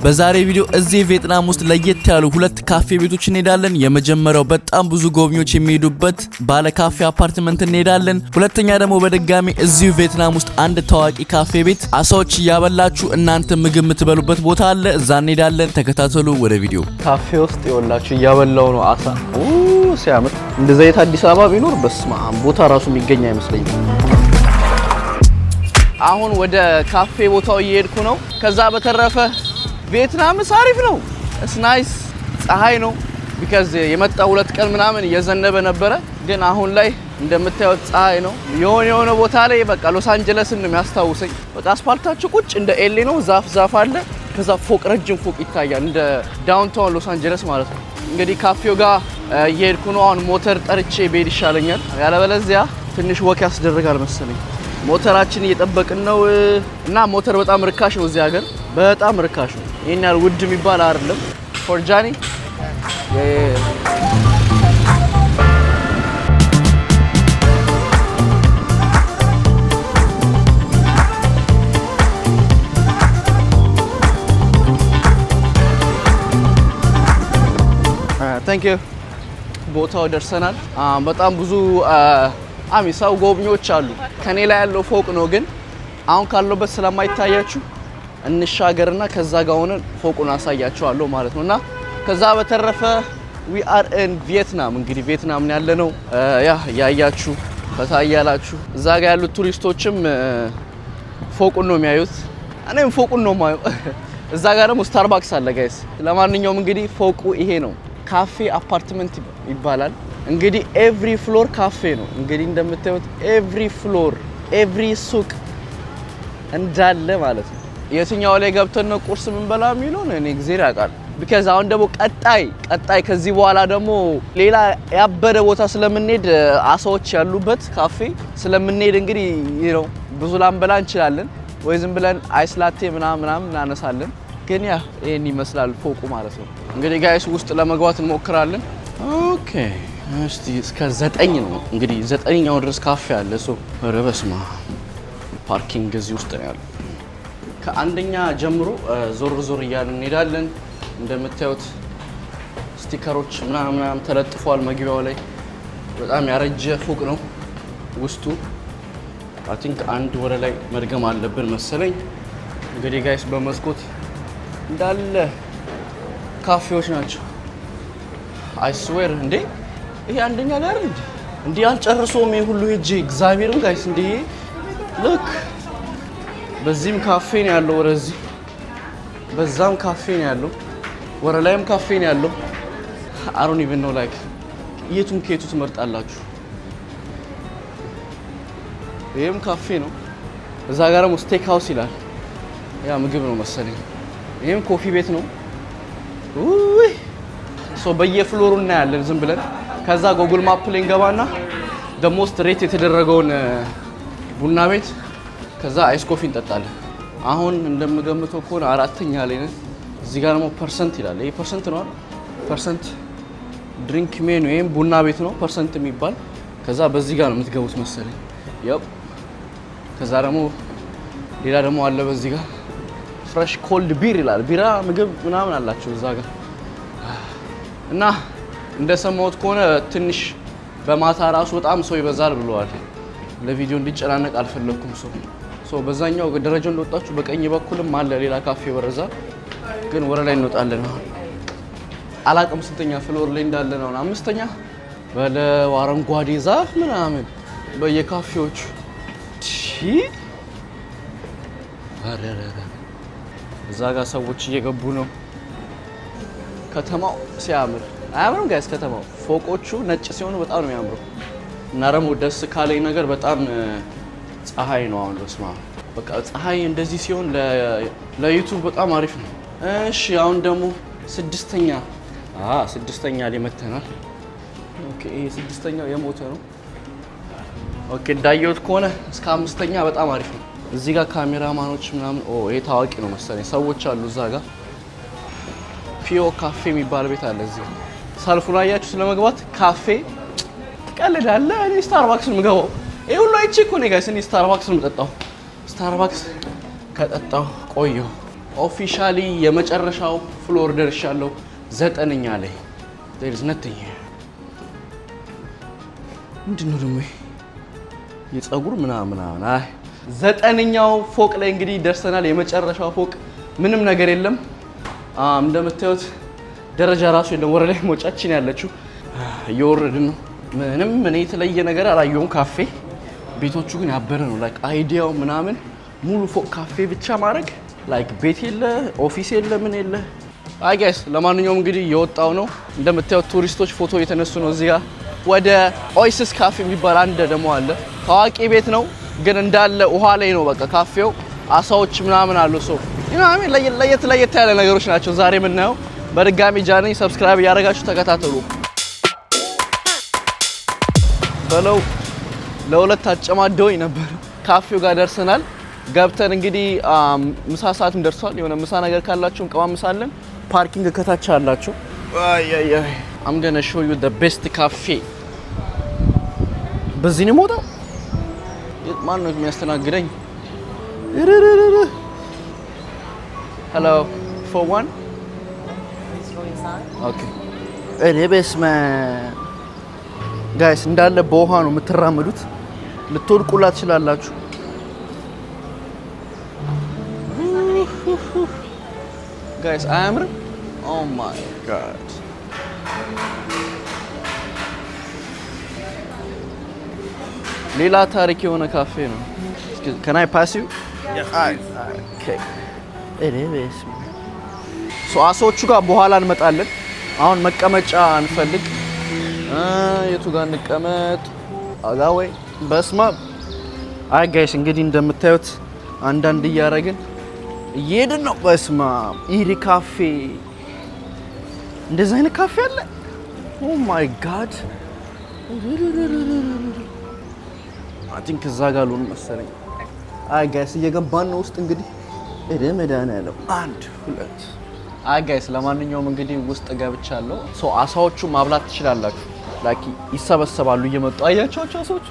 በዛሬ ቪዲዮ እዚህ ቪየትናም ውስጥ ለየት ያሉ ሁለት ካፌ ቤቶች እንሄዳለን። የመጀመሪያው በጣም ብዙ ጎብኚዎች የሚሄዱበት ባለ ካፌ አፓርትመንት እንሄዳለን። ሁለተኛ ደግሞ በድጋሚ እዚህ ቪየትናም ውስጥ አንድ ታዋቂ ካፌ ቤት አሳዎች እያበላችሁ እናንተ ምግብ የምትበሉበት ቦታ አለ። እዛ እንሄዳለን። ተከታተሉ። ወደ ቪዲዮ። ካፌ ውስጥ ይወላችሁ እያበላው ነው አሳ። ሲያምር እንደዚህ አይነት አዲስ አበባ ቢኖር በስመ አብ ቦታ ራሱ የሚገኝ አይመስለኝም። አሁን ወደ ካፌ ቦታው እየሄድኩ ነው። ከዛ በተረፈ ቪየትናም አሪፍ ነው። ኢትስ ናይስ። ፀሐይ ነው ቢካዝ የመጣ ሁለት ቀን ምናምን እየዘነበ ነበረ፣ ግን አሁን ላይ እንደምታዩት ፀሐይ ነው። የሆነ ቦታ ላይ በቃ ሎስ አንጀለስን ነው የሚያስታውሰኝ። በቃ አስፋልታቸው ቁጭ እንደ ኤሌ ነው። ዛፍ አለ። ከዛ ፎቅ ረጅም ፎቅ ይታያል፣ እንደ ዳውንታውን ሎስ አንጀለስ ማለት ነው። እንግዲህ ካፌው ጋር እየሄድኩ ነው። አሁን ሞተር ጠርቼ ብሄድ ይሻለኛል፣ ያለበለዚያ ትንሽ ወክ ያስደርጋል መሰለኝ። ሞተራችን እየጠበቅን ነው እና ሞተር በጣም ርካሽ ነው እዚህ ሀገር፣ በጣም ርካሽ ነው። ይሄን ያህል ውድ የሚባል አይደለም። ፎር ጃኒ ታንክ ዩ። ቦታው ደርሰናል። በጣም ብዙ ሰው ጎብኚዎች አሉ። ከኔ ላይ ያለው ፎቅ ነው፣ ግን አሁን ካለበት ስለማይታያችሁ እንሻገርና ከዛ ጋር ሆነን ፎቁን አሳያችኋለሁ ማለት ነውና ከዛ በተረፈ we are in ቪየትናም። እንግዲህ ቪየትናም ያለነው ያያችሁ በታያላችሁ። እዛ ጋር ያሉት ቱሪስቶችም ፎቁን ነው የሚያዩት፣ እኔም ፎቁን ነው ማየው። እዛ ጋር ደግሞ ስታርባክስ አለ ጋይስ። ለማንኛውም እንግዲህ ፎቁ ይሄ ነው። ካፌ አፓርትመንት ይባላል። እንግዲህ ኤቭሪ ፍሎር ካፌ ነው። እንግዲህ እንደምታዩት ኤቭሪ ፍሎር ኤቭሪ ሱቅ እንዳለ ማለት ነው። የትኛው ላይ ገብተን ነው ቁርስ ምንበላ የሚለውን እኔ እግዚአብሔር ያውቃል። ቢካዝ አሁን ደግሞ ቀጣይ ከዚህ በኋላ ደግሞ ሌላ ያበደ ቦታ ስለምንሄድ አሳዎች ያሉበት ካፌ ስለምንሄድ እንግዲህ ነው ብዙ ላንበላ እንችላለን፣ ወይ ዝም ብለን አይስ ላቴ ምናምን እናነሳለን። ግን ያ ይሄን ይመስላል ፎቁ ማለት ነው። እንግዲህ ጋይስ ውስጥ ለመግባት እንሞክራለን። ኦኬ እስቲ እስከ 9 ነው እንግዲህ 9ኛው ድረስ ካፌ አለ። ረበስማ ፓርኪንግ እዚህ ውስጥ ነው ያለው። ከአንደኛ ጀምሮ ዞር እያልን እንሄዳለን። እንደምታዩት ስቲከሮች ምናምን ተለጥፏል መግቢያው ላይ። በጣም ያረጀ ፎቅ ነው ውስጡ። አይ ቲንክ አንድ ወደ ላይ መድገም አለብን መሰለኝ። እንግዲህ ጋይስ በመስኮት እንዳለ ካፌዎች ናቸው። አይ ስዌር እንዴ ይሄ አንደኛ ላይ አይደል እንዴ? አልጨርሰውም ይሄ ሁሉ ሄጄ እግዚአብሔርን ጋይስ እንዴ ልክ በዚህም ካፌ ነው ያለው፣ ወደዚህ በዛም ካፌ ነው ያለው፣ ወደ ላይም ካፌ ነው ያለው። I don't even know like የቱን ከየቱ ትመርጣላችሁ? ይሄም ካፌ ነው። እዛ ጋር ደግሞ ስቴክ ሃውስ ይላል፣ ያ ምግብ ነው መሰለኝ። ይሄም ኮፊ ቤት ነው። ውይ በየፍሎሩ እናያለን ዝም ብለን። ከዛ ጎግል ማፕ ላይ እንገባና the most rate የተደረገውን ቡና ቤት ከዛ አይስ ኮፊ እንጠጣለን። አሁን እንደምገምተው ከሆነ 4ኛ ላይ ነን። እዚህ ጋር ደግሞ ፐርሰንት ይላል። ይሄ ፐርሰንት ነው አይደል? ፐርሰንት ድሪንክ ሜኑ። ይሄም ቡና ቤት ነው ፐርሰንት የሚባል። ከዛ በዚህ ጋር ነው የምትገቡት መሰለኝ። ከዛ ደግሞ ሌላ ደግሞ አለ በዚህ ጋር ፍሬሽ ኮልድ ቢር ይላል። ቢራ ምግብ ምናምን አላቸው እዛ ጋር። እና እንደሰማሁት ከሆነ ትንሽ በማታ ራሱ በጣም ሰው ይበዛል ብለዋል። ለቪዲዮ እንዲጨናነቅ አልፈለኩም። ሰው በዛኛው ደረጃው እንደወጣችሁ በቀኝ በኩልም አለ ሌላ ካፌ ወረዛ፣ ግን ወረ ላይ እንወጣለን። አላቅም ስንተኛ ፍሎር ላይ እንዳለ ነው። 5ኛ በለው አረንጓዴ ዛፍ ምናምን በየካፌዎቹ እዛ ጋር ሰዎች እየገቡ ነው። ከተማው ሲያምር አያምርም ጋይስ? ከተማው ፎቆቹ ነጭ ሲሆኑ በጣም ነው የሚያምረው። እና ደግሞ ደስ ካለኝ ነገር በጣም ፀሐይ ነው አሁን። በስማ በቃ ፀሐይ እንደዚህ ሲሆን ለዩቲዩብ በጣም አሪፍ ነው። እሺ አሁን ደግሞ 6ኛ ላይ መተናል። ኦኬ ይሄ 6ኛው የሞተ ነው። ኦኬ እንዳየሁት ከሆነ እስከ 5ኛ በጣም አሪፍ ነው። እዚህ ጋር ካሜራማኖች ምናምን ይሄ ታዋቂ ነው መሰለኝ፣ ሰዎች አሉ እዛ ጋር። ፒዮ ካፌ የሚባል ቤት አለ እዚህ። ሰልፉን አያችሁ ስለመግባት ካፌ ትቀልዳለህ። እኔ ስታርባክስ ነው የምገባው። ይሄ ሁሉ አይቼ እኮ ነው ጋይስ እኔ ስታርባክስ ነው የምጠጣው። ስታርባክስ ከጠጣው ቆየሁ ኦፊሻሊ የመጨረሻው ፍሎር ደርሻለሁ። 9ኛ ላይ there is nothing ምንድነው ደግሞ የፀጉር ምናምን አይ 9ኛው ፎቅ ላይ እንግዲህ ደርሰናል። የመጨረሻው ፎቅ ምንም ነገር የለም። እንደምታዩት ደረጃ ራሱ የለም። ወረ ላይ ሞጫችን ያለችው እየወረድን ነው። ምንም እኔ የተለየ ነገር አላየሁም። ካፌ ቤቶቹ ግን ያበረ ነው። ላይክ አይዲያው ምናምን ሙሉ ፎቅ ካፌ ብቻ ማድረግ ላይክ ቤት የለ ኦፊስ የለ ምን የለ። አይ ጋይስ ለማንኛውም እንግዲህ የወጣው ነው። እንደምታዩት ቱሪስቶች ፎቶ እየተነሱ ነው። እዚህ ጋር ወደ ኦይሲስ ካፌ የሚባል አንድ ደግሞ አለ። ታዋቂ ቤት ነው ግን እንዳለ ውሃ ላይ ነው በቃ ካፌው። አሳዎች ምናምን አሉ። ሶ ምናምን ለየት ያለ ነገሮች ናቸው ዛሬ የምናየው። በድጋሚ ጃኒ ሰብስክራይብ ያደረጋችሁ ተከታተሉ በለው። ለሁለት አጨማደውኝ ነበር። ካፌው ጋር ደርሰናል። ገብተን እንግዲህ ምሳ ሰዓትም ደርሷል። የሆነ ምሳ ነገር ካላችሁ እንቀማምሳለን። ፓርኪንግ ከታች አላችሁ። I'm gonna show you the best cafe። በዚህ ነው ሞታ ማን ነው የሚያስተናግደኝ? Hello for one okay እኔ በስመ ጋይስ እንዳለ በውሃ ነው የምትራመዱት። ልትወድቁላ ትችላላችሁ። ጋይስ አያምርም? ኦ ማይ ጋድ ሌላ ታሪክ የሆነ ካፌ ነው። Can I pass you? Yes. Okay. አሳዎቹ ጋር በኋላ እንመጣለን። አሁን መቀመጫ እንፈልግ። የቱ ጋር እንቀመጥ? አጋ ወይ በስማ አይ ጋይስ እንግዲህ እንደምታዩት አንዳንድ እያደረግን እየሄድን ነው። በስማ ኢሪ ካፌ እንደዚህ አይነት ካፌ አለ? ኦ ማይ ጋድ አይ ቲንክ እዛ ጋር ሉን መሰለኝ። አይ ጋይስ እየገባን ነው ውስጥ እንግዲህ እደመዳና ያለው 1 2 አይ ጋይስ ለማንኛውም እንግዲህ ውስጥ ገብቻለሁ። አሳዎቹ ማብላት ትችላላችሁ። ላኪ ይሰበሰባሉ እየመጡ አያቸው አሳዎቹ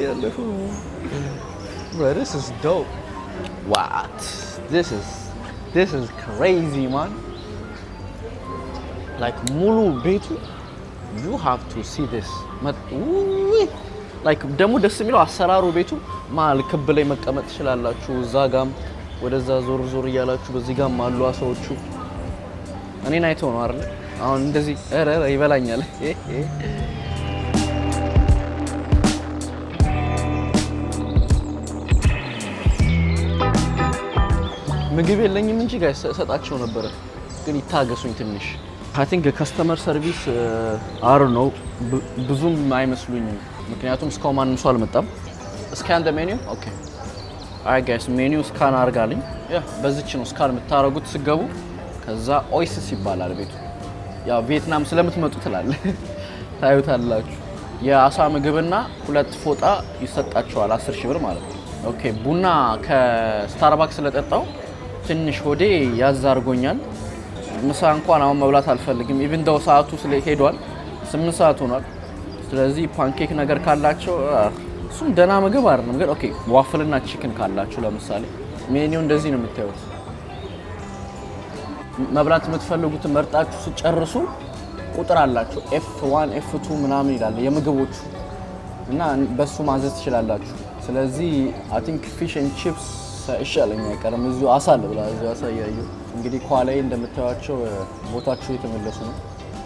ያለፉ This is dope. What? This is crazy man. Like ሙሉ ቤቱ you have to see this. Like ደግሞ ደስ የሚለው አሰራሩ ቤቱ ማል ክብ ላይ መቀመጥ ትችላላችሁ። እዛ ጋም ወደዛ ዞር ዞር እያላችሁ በዚህ ጋም አሉ አሳዎቹ። እኔን አይተው ነው አይደል? አሁን እንደዚህ ይበላኛል። ምግብ የለኝም እንጂ ጋይስ ሰጣቸው ነበር ግን ይታገሱኝ ትንሽ። I think ከስተመር ሰርቪስ አር ነው ብዙም አይመስሉኝም ምክንያቱም እስካሁን ማንም ሰው አልመጣም። ስካን the menu okay አይ ጋይስ ሜኒው ስካን አርጋልኝ። ያ በዚች ነው ስካን የምታረጉት ሲገቡ። ከዛ ኦይሲስ ይባላል ቤቱ። ያው ቪየትናም ስለምትመጡ ትላለ ታዩታላችሁ። የአሳ ምግብና 2 ፎጣ ይሰጣቸዋል 10 ሺህ ብር ማለት ነው። ኦኬ ቡና ከስታርባክስ ስለጠጣው ትንሽ ሆዴ ያዝ አርጎኛል። ምሳ እንኳን አሁን መብላት አልፈልግም። ኢቭን ዶ ሰዓቱ ስለሄዷል 8 ሰዓት ሆኗል። ስለዚህ ፓንኬክ ነገር ካላቸው እሱም ደና ምግብ አይደለም ግን ኦኬ ዋፍልና ቺክን ካላችሁ ለምሳሌ ሜኒው እንደዚህ ነው የምታዩት። መብላት የምትፈልጉት መርጣችሁ ሲጨርሱ ቁጥር አላችሁ F1 F2 ምናምን ይላል የምግቦቹ እና በሱ ማዘዝ ትችላላችሁ። ስለዚህ I think fish and chips ይሻለኛል አይቀርም። እዚሁ አሳ አለ ብላ እዚሁ አሳ ያዩ እንግዲህ ኳላይ እንደምታዩቸው ቦታቸው የተመለሱ ነው።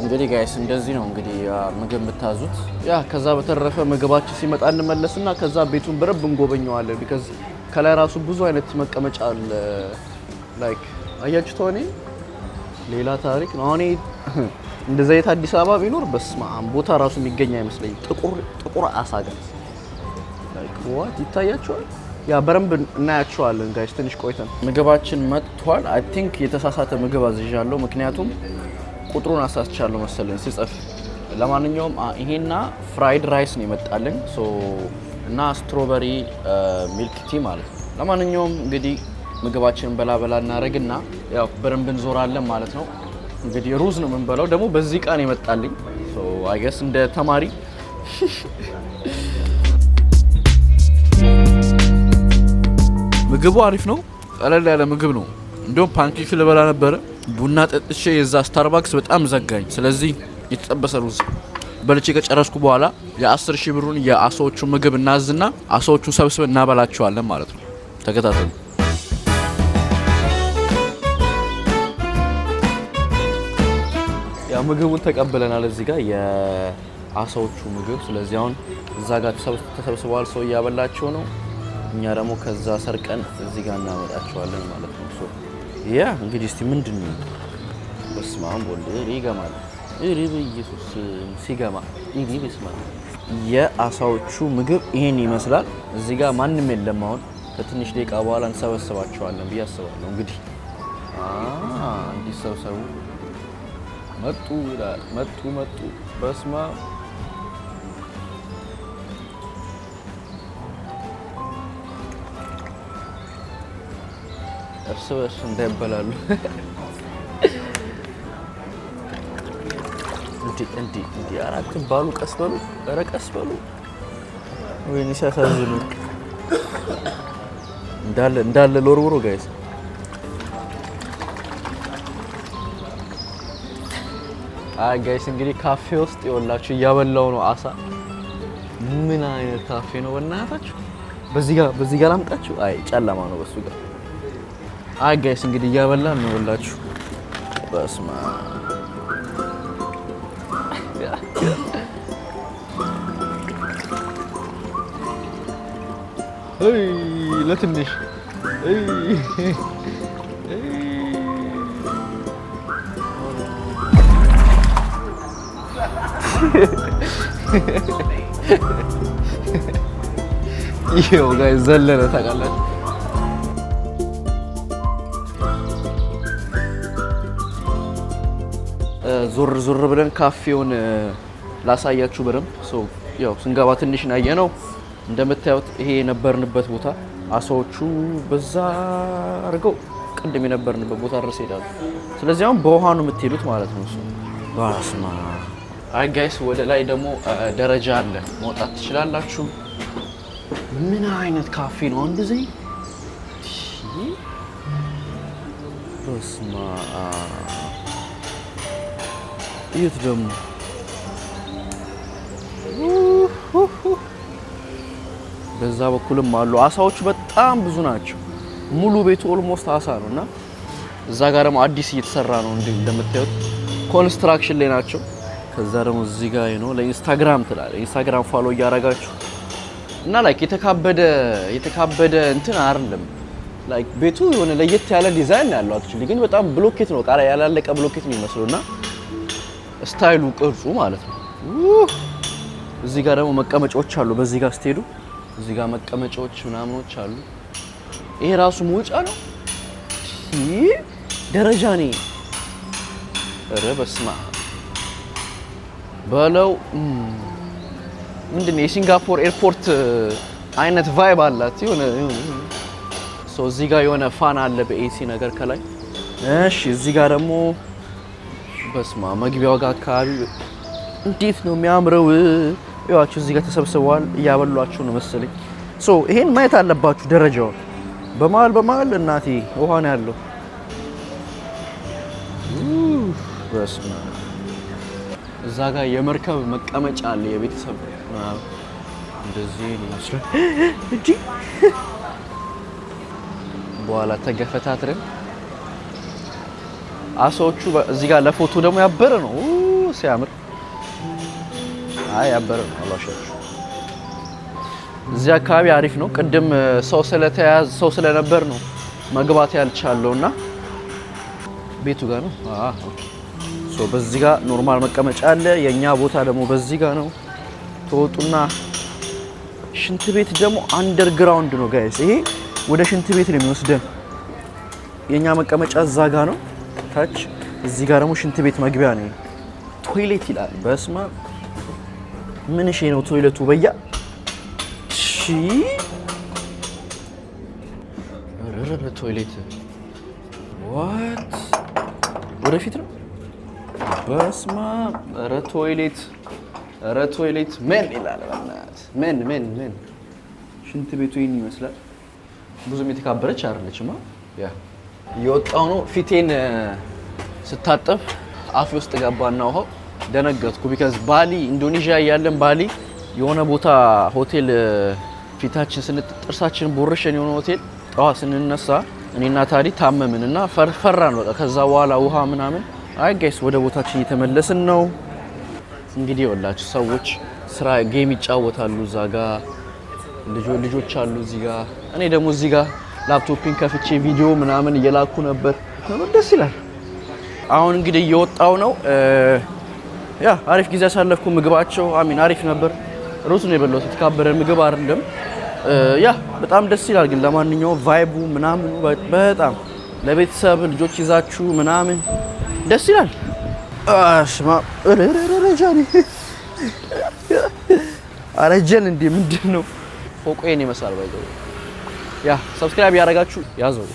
እንግዲህ ጋይስ እንደዚህ ነው እንግዲህ ምግብ የምታዙት። ያ ከዛ በተረፈ ምግባችን ሲመጣ እንመለስና ከዛ ቤቱን በረብ እንጎበኘዋለን። ቢካዝ ከላይ ራሱ ብዙ አይነት መቀመጫ አለ። ላይክ አያችሁ ተወኔ ሌላ ታሪክ ነው። አሁን እንደዚህ አይነት አዲስ አበባ ቢኖር በስማ ቦታ ራሱ የሚገኝ አይመስለኝ። ጥቁር አሳ ጋር ላይክ ዋት ይታያችኋል። ያ በረምብ እናያቸዋለን ጋይስ ትንሽ ቆይተን። ምግባችን መጥቷል። አይ ቲንክ የተሳሳተ ምግብ አዝዣለሁ ምክንያቱም ቁጥሩን አሳስቻለሁ መሰለኝ ሲጽፍ። ለማንኛውም ይሄና ፍራይድ ራይስ ነው የመጣልን እና ስትሮበሪ ሚልክ ቲ ማለት ነው። ለማንኛውም እንግዲህ ምግባችንን በላ እናረግና ያው በረምብ እንዞራለን ማለት ነው። እንግዲህ ሩዝ ነው የምንበላው ደግሞ በዚህ ቃን የመጣልኝ አይ ገስ እንደ ተማሪ ምግቡ አሪፍ ነው። ቀለል ያለ ምግብ ነው። እንደውም ፓንኬክ ልበላ ነበረ ቡና ጠጥቼ የዛ ስታርባክስ በጣም ዘጋኝ። ስለዚህ የተጠበሰ ሩዝ በልቼ ከጨረስኩ በኋላ የ10,000 ብሩን የአሳዎቹ ምግብ እናዝና አሳዎቹን ሰብስበን እናበላቸዋለን ማለት ነው። ተከታተሉ። ያ ምግቡን ተቀብለናል እዚህ ጋር የአሳዎቹ ምግብ። ስለዚህ አሁን እዛ ጋር ተሰብስበዋል፣ ሰው እያበላቸው ነው። እኛ ደግሞ ከዛ ሰርቀን እዚህ ጋር እናመጣቸዋለን ማለት ነው። ያ እንግዲህ እስቲ ምንድነው? በስመ አብ ወልድ ይገማል። በኢየሱስ ሲገማ በስመ አብ። የአሳዎቹ ምግብ ይሄን ይመስላል። እዚህ ጋር ማንም የለም። አሁን ከትንሽ ደቂቃ በኋላ እንሰበስባቸዋለን ብዬ አስባለሁ። እንግዲህ እንዲሰብሰቡ መጡ ይላል። መጡ በስመ አብ እርስ በርስ እንዳይበላሉ እንዲ አራት ባሉ ቀስ በሉ፣ ኧረ ቀስ በሉ። ወይኔ ሲያሳዝኑ እንዳለ ሎርቦሮ ጋይስ። አይ ጋይስ እንግዲህ ካፌ ውስጥ ይወላችሁ እያበላው ነው አሳ። ምን አይነት ካፌ ነው በእናታችሁ? በዚህ ጋር ላምጣችሁ። አይ ጨለማ ነው በሱ ጋር። አይ ጋይስ እንግዲህ እያበላን ነው ይወላችሁ። በስማ ለትንሽ ይሄው ጋይስ ዘለለ ታውቃላችሁ። ዞር ብለን ካፌውን ላሳያችሁ በደንብ። ያው ስንገባ ትንሽ ናየነው። እንደምታዩት ይሄ የነበርንበት ቦታ አሳዎቹ በዛ አድርገው ቅድም የነበርንበት ቦታ ድረስ ሄዳሉ። ስለዚህ አሁን በውሃ ነው የምትሄዱት ማለት ነው። ባስማ አይ ጋይስ ወደ ላይ ደግሞ ደረጃ አለ፣ መውጣት ትችላላችሁ። ምን አይነት ካፌ ነው እንደዚህ? በስማ የት ደግሞ በዛ በኩልም አሉ። አሳዎቹ በጣም ብዙ ናቸው። ሙሉ ቤቱ ኦልሞስት አሳ ነውና እዛ ጋር ደግሞ አዲስ እየተሰራ ነው። እንደምታዩት ኮንስትራክሽን ላይ ናቸው። ከዛ ደግሞ እዚህ ጋር ነው ለኢንስታግራም ትላለ። ኢንስታግራም ፎሎ እያደረጋችሁ እና ላይክ የተካበደ እንትን አይደለም። ላይክ ቤቱ የሆነ ለየት ያለ ዲዛይን ያለው አክቹሊ ግን በጣም ብሎኬት ነው። ቃላ ያላለቀ ብሎኬት ነው የሚመስለውና ስታይሉ ቅርጹ ማለት ነው። እዚህ ጋር ደግሞ መቀመጫዎች አሉ። በዚህ ጋር ስትሄዱ እዚህ ጋር መቀመጫዎች ምናምኖች አሉ። ይሄ ራሱ መውጫ ነው። ደረጃ ነው። ኧረ በስመ አብ በለው። ምንድነው የሲንጋፖር ኤርፖርት አይነት ቫይብ አላት። የሆነ እዚህ ጋር የሆነ ፋን አለ በኤሲ ነገር ከላይ። እሺ እዚህ ጋር ደግሞ በስማ መግቢያው ጋር አካባቢ እንዴት ነው የሚያምረው! ይዋችሁ እዚህ ጋር ተሰብስበዋል እያበሏችሁ ነው መሰለኝ። ይሄን ማየት አለባችሁ ደረጃውን። በመሀል እናቴ ውሃ ነው ያለው። በስማ እዛ ጋር የመርከብ መቀመጫ አለ የቤተሰብ እንደዚህ ይመስላል እንጂ በኋላ ተገፈታትረን አሳዎቹ እዚህ ጋር ለፎቶ ደግሞ ያበረ ነው ሲያምር። አይ ያበረ ነው አላሻችሁ። እዚህ አካባቢ አሪፍ ነው። ቅድም ሰው ስለነበር ነው መግባት ያልቻለውና ቤቱ ጋር ነው። ኦኬ በዚህ ጋር ኖርማል መቀመጫ አለ። የኛ ቦታ ደግሞ በዚህ ጋር ነው። ተወጡና ሽንት ቤት ደግሞ አንደርግራውንድ ነው ጋይስ። ይሄ ወደ ሽንት ቤት ነው የሚወስደን። የኛ መቀመጫ እዛ ጋር ነው ታች። እዚህ ጋር ደግሞ ሽንት ቤት መግቢያ ነው። ቶይሌት ይላል። በስማ ምን እሺ ነው ቶይሌቱ በያ እሺ ረረ ቶይሌት ዋት ወደፊት ነው። በስማ ረ ቶይሌት ምን ይላል በእናትህ ምን ሽንት ቤቱ ይሄን ይመስላል። ብዙም የተካበረች አይደለችማ። ያ እየወጣው ነው። ፊቴን ስታጠብ አፌ ውስጥ ገባና ውሃው ደነገጥኩ። ቢካዝ ባሊ ኢንዶኔዥያ ያለን ባሊ የሆነ ቦታ ሆቴል ፊታችን ጥርሳችን ቦርሸን የሆነ ሆቴል ጠዋት ስንነሳ እኔና ታዲ ታመምንና ፈራን። በቃ ከዛ በኋላ ውሃ ምናምን አይ ጋይስ ወደ ቦታችን እየተመለስን ነው። እንግዲህ ወላችሁ ሰዎች ስራ ጌም ይጫወታሉ እዛ ጋር ልጆች አሉ እዚህ ጋር። እኔ ደግሞ እዚህ ጋር ላፕቶፒን ከፍቼ ቪዲዮ ምናምን እየላኩ ነበር። ደስ ይላል። አሁን እንግዲህ እየወጣው ነው። ያ አሪፍ ጊዜ ያሳለፍኩ። ምግባቸው አሪፍ ነበር። ሩዝ ነው የበላሁት። የተካበረ ምግብ አይደለም። ያ በጣም ደስ ይላል። ግን ለማንኛውም ቫይቡ ምናምን በጣም ለቤተሰብ ልጆች ይዛችሁ ምናምን ደስ ይላል። አሽማ ረረረጃኒ አረጀን እንዴ ምንድነው? ፎቆዬን ይመስላል ባይዘው። ያ ሰብስክራይብ ያደረጋችሁ ያዘው።